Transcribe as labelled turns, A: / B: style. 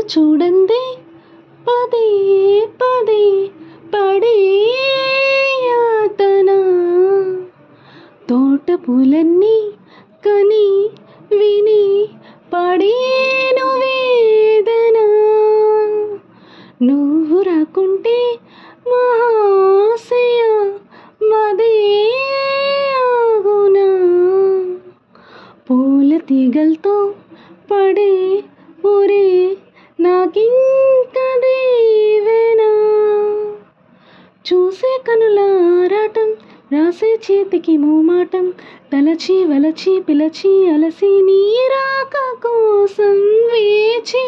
A: చూడండి పదే పదే పడే యాతన తోట పూలన్నీ కని విని పడేను వేదన నువ్వు రాకుంటే మహాశయ మదే ఆగునా పూల తీగలతో పడే ఊరే నాకింక దీవెనా చూసే కనుల ఆరాటం రాసే చేతికి మోమాటం తలచి వలచి పిలచి అలసి నీ రాక కోసం వేచి